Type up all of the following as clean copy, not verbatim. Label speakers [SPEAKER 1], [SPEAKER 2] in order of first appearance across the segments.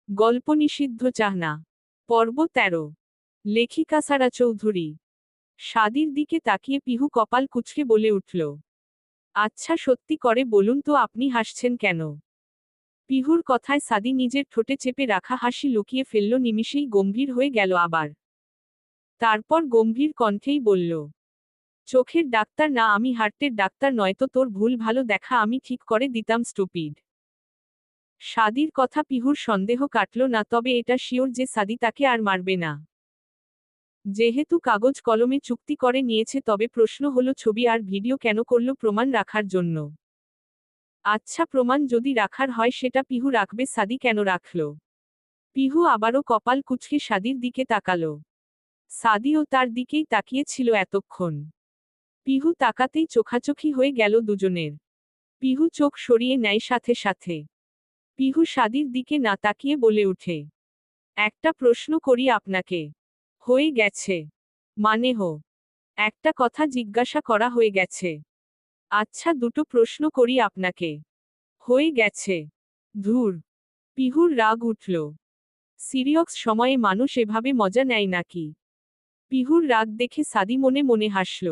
[SPEAKER 1] গল্প নিষিদ্ধ চাহনা। পর্ব 13। লেখিকা সারা চৌধুরী। সাদির দিকে তাকিয়ে পিহু কপাল কুঁচকে বলে উঠল, আচ্ছা সত্যি করে বলুন তো আপনি হাসছেন কেন? পিহুর কথায় সাদি নিজের ঠোঁটে চেপে রাখা হাসি লুকিয়ে ফেলল, নিমিষেই গম্ভীর হয়ে গেল আবার। তারপর গম্ভীর কণ্ঠেই বলল, চোখের ডাক্তার না আমি, হার্টের ডাক্তার, নয়তো তোর ভুল ভালো দেখা আমি ঠিক করে দিতাম স্টুপিড। সাদির কথা পিহুর সন্দেহ কাটল না, তবে এটা শিওর যে সাদি তাকে আর মারবে না। যেহেতু কাগজ কলমে চুক্তি করে নিয়েছে, তবে প্রশ্ন হলো ছবি আর ভিডিও কেন করল? প্রমাণ রাখার জন্য। আচ্ছা প্রমাণ যদি রাখার হয় সেটা পিহু রাখবে, সাদি কেন রাখল? পিহু আবারও কপাল কুঁচকে সাদির দিকে তাকালো। সাদিও তার দিকেই তাকিয়েছিল এতক্ষণ। পিহু তাকাতেই চোখাচোখি হয়ে গেল দুজনের। পিহু চোখ সরিয়ে নেয় সাথে সাথে। পিহু সাদির দিকে না তাকিয়ে বলে উঠে, একটা প্রশ্ন করি আপনাকে। হয়ে গেছে। মানে হো। একটা কথা জিজ্ঞাসা করা হয়ে গেছে। আচ্ছা দুটো প্রশ্ন করি আপনাকে। হয়ে গেছে। ধুর। পিহুর রাগ উঠল। সিরিয়াস সময়ে মানুষ এভাবে মজা নেয় নাকি? পিহুর রাগ দেখে সাদি মনে মনে হাসল।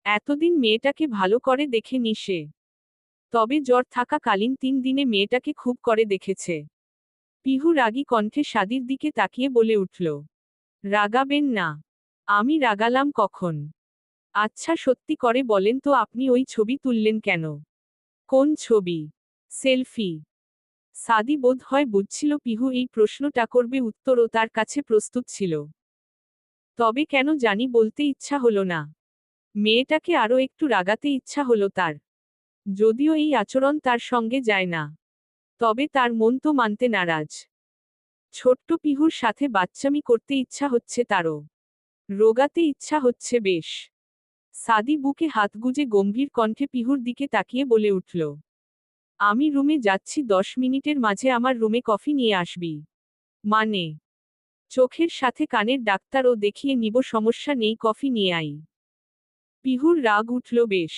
[SPEAKER 1] এতদিন মেয়েটাকে ভালো করে দেখে নি সে। তবে জ্বর থাকাকালীন 3 দিনে মেয়েটাকে খুব করে দেখেছে। পিহু রাগী কণ্ঠে সাদির দিকে তাকিয়ে বলে উঠল, রাগাবেন না। আমি রাগালাম কখন? আচ্ছা সত্যি করে বলেন তো আপনি ওই ছবি তুললেন কেন? কোন ছবি? সেলফি। সাদি বোধ হয় বুঝছিল পিহু এই প্রশ্নটা করবে, উত্তরও তার কাছে প্রস্তুত ছিল। তবে কেন জানি বলতে ইচ্ছা হলো না। মেয়েটাকে আরও একটু রাগাতে ইচ্ছা হলো তার। যদিও এই আচরণ তার সঙ্গে যায় না। তবে তার মন তো মানতে নারাজ। ছোট্ট পিহুর সাথে বাচ্চামি করতে ইচ্ছা হচ্ছে তারও। রোগাতে ইচ্ছা হচ্ছে বেশ। সাদি বুকে হাত গুজে গম্ভীর কণ্ঠে পিহুর দিকে তাকিয়ে বলে উঠল, আমি রুমে যাচ্ছি, 10 মিনিটের মাঝে আমার রুমে কফি নিয়ে আসবি। মানে? চোখের সাথে কানের ডাক্তারও দেখিয়ে নিব, সমস্যা নেই, কফি নিয়ে আই। পিহুর রাগ উঠল বেশ।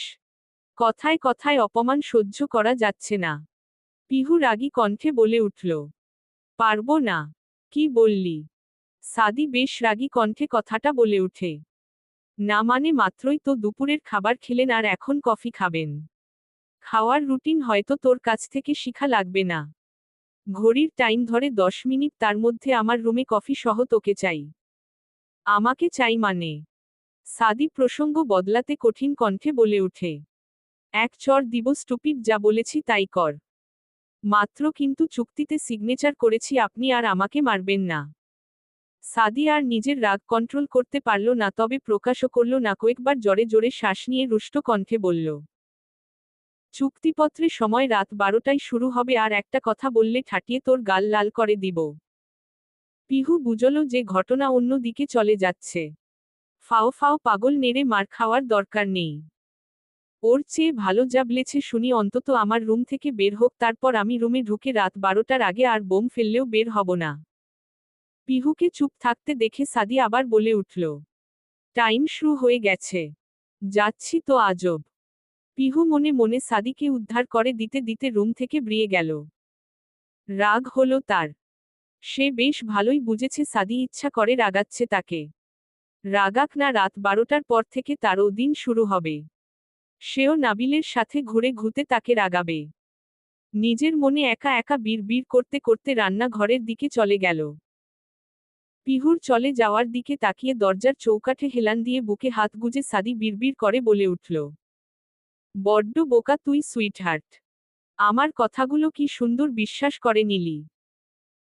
[SPEAKER 1] কথায় কথায় অপমান সহ্য করা যাচ্ছে না। পিহু রাগী কণ্ঠে বলে উঠল, পারবো না। কি বললি? সাদি বেশ রাগী কণ্ঠে কথাটা বলে উঠে, না মানে মাত্রই তো দুপুরের খাবার খেলেন আর এখন কফি খাবেন? খাওয়ার রুটিন হয়তো তোর কাছ থেকে শিখা লাগবে না। ঘড়ির টাইম ধরে 10 মিনিট, তার মধ্যে আমার রুমে কফি সহ তোকে চাই। আমাকে চাই মানে? সাদি প্রসঙ্গ বদলাতে কঠিন কণ্ঠে বলে উঠে, এক চড় দিব স্টুপিড, যা বলেছি তাই কর। মাত্র কিন্তু চুক্তিতে সিগনেচার করেছি, আপনি আর আমাকে মারবেন না। সাদি আর নিজের রাগ কন্ট্রোল করতে পারল না, তবে প্রকাশও করল না, কয়েকবার জোরে জোরে শ্বাস নিয়ে রুষ্ট কণ্ঠে বলল, চুক্তিপত্রে সময় রাত 12টায় শুরু হবে, আর একটা কথা বললে ঠাটিয়ে তোর গাল লাল করে দিব। পিহু বুঝল যে ঘটনা অন্য দিকে চলে যাচ্ছে। ফাও ফাও পাগল নেড়ে মার খাওয়ার দরকার নেই। ওর চেয়ে ভালো জাবলেছে শুনি অন্তত আমার রুম থেকে বের হোক, তারপর আমি রুমে ঢুকে রাত 12টার আগে আর বোম ফেললেও বের হব না। পিহুকে চুপ থাকতে দেখে সাদি আবার বলে উঠল, টাইম শুরু হয়ে গেছে। যাচ্ছি তো আজব। পিহু মনে মনে সাদিকে উদ্ধার করে দিতে দিতে রুম থেকে বেরিয়ে গেল। রাগ হলো তার। সে বেশ ভালোই বুঝেছে সাদি ইচ্ছা করে রাগাচ্ছে তাকে। রাগাক না, রাত 12টার পর থেকে তারও দিন শুরু হবে। সেও নাবিলের সাথে ঘুরে ঘুতে তাকে রাগাবে। নিজের মনে একা একা বিড়বিড় করতে করতে রান্নাঘরের দিকে চলে গেল। পিহুর চলে যাওয়ার দিকে তাকিয়ে দরজার চৌকাঠে হেলান দিয়ে বুকে হাত গুজে সাদি বিড়বিড় করে বলে উঠল, বড্ড বোকা তুই সুইটহার্ট। আমার কথাগুলো কি সুন্দর বিশ্বাস করে নিলি?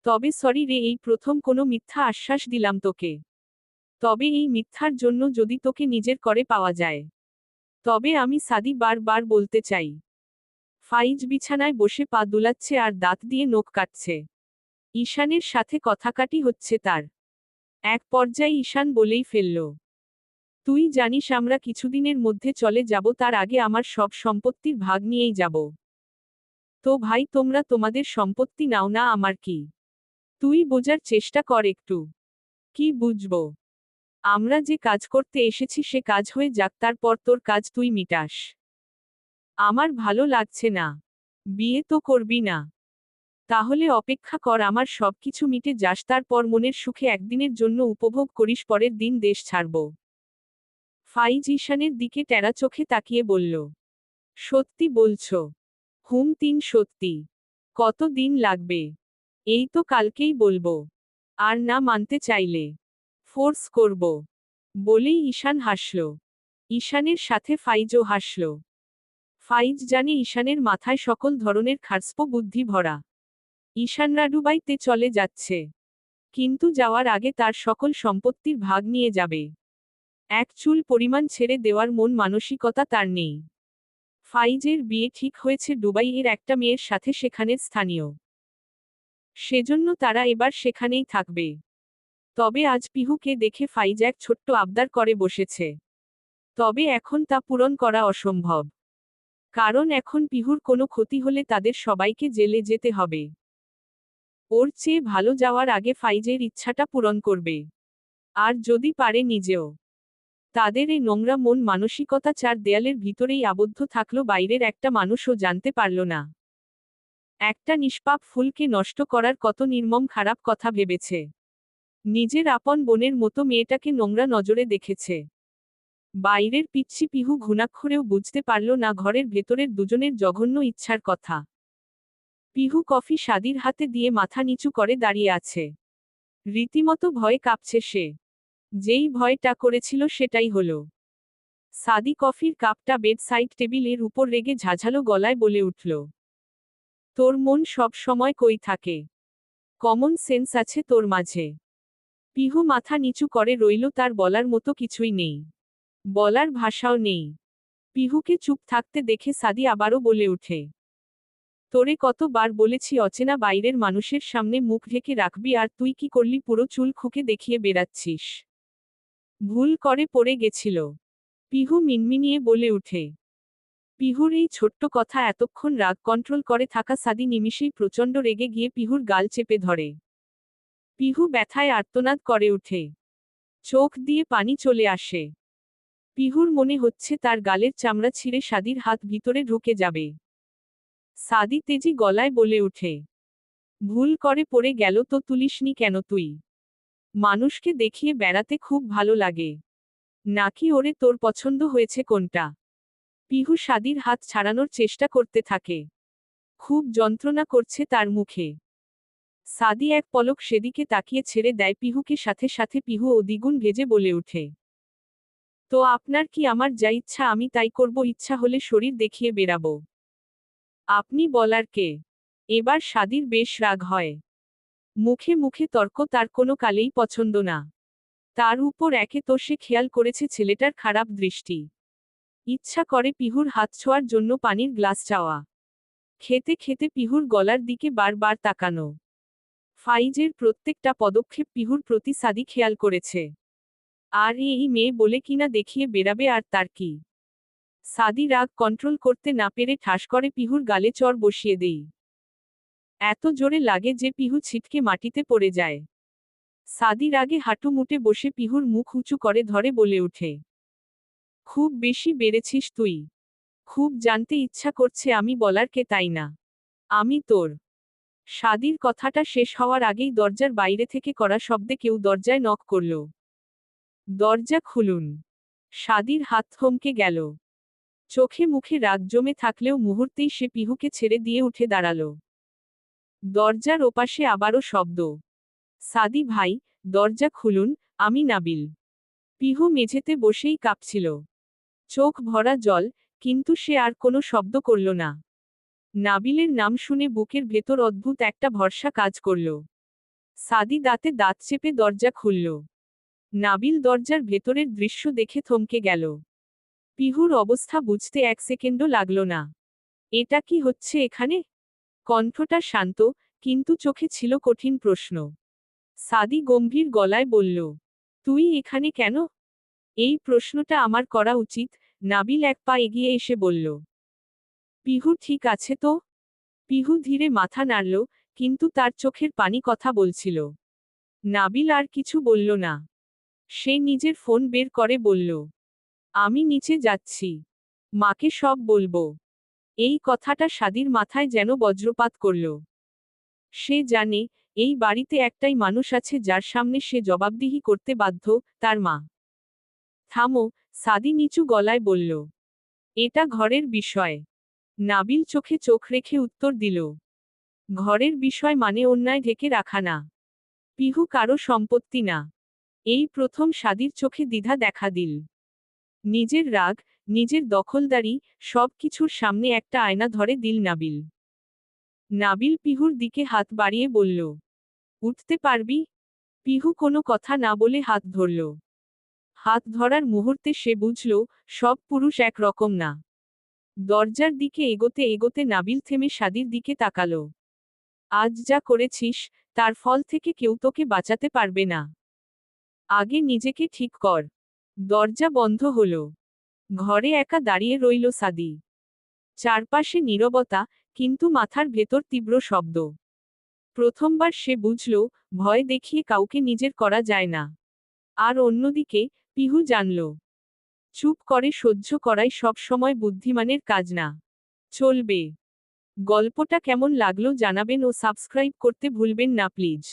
[SPEAKER 1] তবে সরি রে, এই প্রথম কোনো মিথ্যা আশ্বাস দিলাম তোকে। তবে এই মিথ্যার জন্য যদি তোকে নিজের করে পাওয়া যায়, তবে আমি সাদি বার বলতে চাই। ফাইজ বিছানায় বসে পা দুলাচ্ছে আর দাঁত দিয়ে নখ কাটছে। ঈশানের সাথে কথাকাটি হচ্ছে তার। এক পর্যায়ে ঈশান বলেই ফেলল, তুই জানিস আমরা কিছুদিনের মধ্যে চলে যাব, তার আগে আমার সব সম্পত্তির ভাগ নিয়েই যাব। তো ভাই তোমরা তোমাদের সম্পত্তি নাও না, আমার কি? তুই বোঝার চেষ্টা কর একটু। কি বুঝবো? আমরা যে কাজ করতে এসেছি সে কাজ হয়ে যাক, তারপর তোর কাজ তুই মিটাস। আমার ভালো লাগছে না। বিয়ে তো করবি না? তাহলে অপেক্ষা কর, আমার সবকিছু মিটে যাস, তারপর মনের সুখে একদিনের জন্য উপভোগ করিস, পরের দিন দেশ ছাড়ব। ফাইজ ঈশানের দিকে টেরা চোখে তাকিয়ে বলল, সত্যি বলছো? হুম, সত্যি। কত দিন লাগবে? এই তো কালকেই বলবো। আর না মানতে চাইলে ফোর্স করব। বলেই ঈশান হাসল। ঈশানের সাথে ফাইজও হাসল। ফাইজ জানে ঈশানের মাথায় সকল ধরনের খার্সপ বুদ্ধি ভরা। ঈশানরা দুবাইতে চলে যাচ্ছে, কিন্তু যাওয়ার আগে তার সকল সম্পত্তির ভাগ নিয়ে যাবে। এক চুল পরিমাণ ছেড়ে দেওয়ার মন মানসিকতা তার নেই। ফাইজের বিয়ে ঠিক হয়েছে দুবাইয়ের একটা মেয়ের সাথে, সেখানের স্থানীয়। সেজন্য তারা এবার সেখানেই থাকবে। তবে আজ পিহুকে দেখে ফাইজ এক ছোট্ট আবদার করে বসেছে। তবে এখন তা পূরণ করা অসম্ভব। কারণ এখন পিহুর কোনো ক্ষতি হলে তাদের সবাইকে জেলে যেতে হবে। ওর চেয়ে ভালো যাওয়ার আগে ফাইজের ইচ্ছাটা পূরণ করবে। আর যদি পারে নিজেও। তাদের এই নোংরা মন মানসিকতা চার দেয়ালের ভিতরেই আবদ্ধ থাকলো, বাইরের একটা মানুষও জানতে পারল না। একটা নিষ্পাপ ফুলকে নষ্ট করার কত নির্মম খারাপ কথা ভেবেছে। নিজের আপন বোনের মতো মেয়েটাকে নোংরা নজরে দেখেছে। বাইরের পিচ্ছি পিহু ঘুণাক্ষরেও বুঝতে পারল না ঘরের ভেতরের দুজনের জঘন্য ইচ্ছার কথা। পিহু কফি সাদির হাতে দিয়ে মাথা নিচু করে দাঁড়িয়ে আছে। রীতিমতো ভয়ে কাঁপছে সে। যেই ভয়টা করেছিল সেটাই হলো। সাদি কফির কাপটা বেড সাইড টেবিলের উপর রেগে ঝাঝালো গলায় বলে উঠল, তোর মন সব সময় কই থাকে? কমন সেন্স আছে তোর মাঝে? পিহু মাথা নিচু করে রইল, তার বলার মতো কিছুই নেই। বলার ভাষাও নেই। পিহুকে চুপ থাকতে দেখে সাদি আবারও বলে উঠে, তোরে কতবার বলেছি অচেনা বাইরের মানুষের সামনে মুখ ঢেকে রাখবি, আর তুই কি করলি? পুরো চুল খুকে দেখিয়ে বেড়াচ্ছিস। ভুল করে পড়ে গেছিল। পিহু মিনমিনিয়ে বলে উঠে। পিহুর এই ছোট্ট কথা এতক্ষণ রাগ কন্ট্রোল করে থাকা সাদি নিমিষেই প্রচণ্ড রেগে গিয়ে পিহুর গাল চেপে ধরে। পিহু ব্যথায় আর্তনাদ করে ওঠে। চোখ দিয়ে পানি চলে আসে। পিহুর মনে হচ্ছে তার গালের চামড়া ছিঁড়ে সাদির হাত ভিতরে ঢুকে যাবে। সাদি তেজি গলায় বলে ওঠে, ভুল করে পড়ে গেল তো তুলিসনি কেন তুই? মানুষকে দেখিয়ে বেড়াতে খুব ভালো লাগে নাকি? ওরে তোর পছন্দ হয়েছে কোনটা? পিহু সাদির হাত ছাড়ানোর চেষ্টা করতে থাকে। খুব যন্ত্রণা করছে তার মুখে। সাদি এক পলক সেদিকে তাকিয়ে ছেড়ে দেয় পিহুকে, সাথে সাথে পিহু ও দ্বিগুণ ভেজে বলে ওঠে, তো আপনার কি? আমার যা ইচ্ছা আমি তাই করব, ইচ্ছা হলে শরীর দেখিয়ে বেরাবো। আপনি বলার কে? এবার সাদির বেশ রাগ হয়। মুখে মুখে তর্ক তার কোনো কালেই পছন্দ না। তার উপর একে তো সে খেয়াল করেছে ছেলেটার খারাপ দৃষ্টি। ইচ্ছা করে পিহুর হাত ছোঁয়ার জন্য পানির গ্লাস চাওয়া। খেতে খেতে পিহুর গলার দিকে বারবার তাকানো। ফাইজের প্রত্যেকটা পদক্ষেপ পিহুর প্রতি সাদি খেয়াল করেছে। আর এই মেয়ে বলে কিনা দেখিয়ে বেরাবে, আর তার কি? সাদি রাগ কন্ট্রোল করতে না পেরে ঠাস করে পিহুর গালে চড় বসিয়ে দেই। এত জোরে লাগে যে পিহু ছিটকে মাটিতে পড়ে যায়। সাদি রাগে হাঁটু মুটে বসে পিহুর মুখ উঁচু করে ধরে বলে ওঠে, খুব বেশি বেড়েছিস তুই। খুব জানতে ইচ্ছা করছে আমি বলার কে, তাই না? আমি তোর। সাদির কথাটা শেষ হওয়ার আগেই দরজার বাইরে থেকে করা শব্দে কেউ দরজায় নক করল। দরজা খুলুন। সাদির হাত থমকে গেল। চোখে মুখে রাগ জমে থাকলেও মুহূর্তেই সে পিহুকে ছেড়ে দিয়ে উঠে দাঁড়াল। দরজার ওপাশে আবারও শব্দ, সাদি ভাই, দরজা খুলুন, আমি নাবিল। পিহু মেঝেতে বসেই কাঁপছিল। চোখ ভরা জল, কিন্তু সে আর কোনো শব্দ করল না। নাবিলের নাম শুনে বুকের ভেতর অদ্ভুত একটা ভরসা কাজ করল। সাদি দাঁতে দাঁত চেপে দরজা খুলল। নাবিল দরজার ভেতরের দৃশ্য দেখে থমকে গেল। পিহুর অবস্থা বুঝতে এক সেকেন্ডও লাগল না। এটা কি হচ্ছে এখানে? কণ্ঠটা শান্ত, কিন্তু চোখে ছিল কঠিন প্রশ্ন। সাদি গম্ভীর গলায় বলল, তুই এখানে কেন? এই প্রশ্নটা আমার করা উচিত। নাবিল এক পা এগিয়ে এসে বলল, পিহু ঠিক আছে তো? পিহু ধীরে মাথা নাড়ল, কিন্তু তার চোখের পানি কথা বলছিল। নাবিল আর কিছু বলল না। সে নিজের ফোন বের করে বলল, আমি নিচে যাচ্ছি। মাকে সব বলবো। এই কথাটা সাদির মাথায় যেন বজ্রপাত করল। সে জানে, এই বাড়িতে একটাই মানুষ আছে যার সামনে সে জবাবদিহি করতে বাধ্য, তার মা। থামো, সাদি নিচু গলায় বলল। এটা ঘরের বিষয়। নাবিল চোখে চোখ রেখে উত্তর দিল। ঘরের বিষয় মানে অন্যায় ঢেকে রাখা না। পিহু কারো সম্পত্তি না। এই প্রথম সাদির চোখে দ্বিধা দেখা দিল। নিজের রাগ, নিজের দখলদারি, সব কিছুর সামনে একটা আয়না ধরে দিল নাবিল। নাবিল পিহুর দিকে হাত বাড়িয়ে বলল, উঠতে পারবি? পিহু কোনো কথা না বলে হাত ধরল। হাত ধরার মুহূর্তে সে বুঝল, সব পুরুষ এক রকম না। দরজার দিকে এগোতে এগোতে নাবিল থেমে সাদির দিকে তাকালো। আজ যা করেছিস, তার ফল থেকে কেউ তোকে বাঁচাতে পারবে না। আগে নিজেকে ঠিক কর। দরজা বন্ধ হলো। ঘরে একা দাঁড়িয়ে রইল সাদি। চারপাশে নীরবতা, কিন্তু মাথার ভেতর তীব্র শব্দ। প্রথমবার সে বুঝল, ভয় দেখিয়ে কাউকে নিজের করা যায় না। আর অন্যদিকে, পিহু জানল, চুপ করে সহ্য করাই সব সময় বুদ্ধিমানের কাজ না। চলবে। গল্পটা কেমন লাগলো জানাবেন ও সাবস্ক্রাইব করতে ভুলবেন না প্লিজ।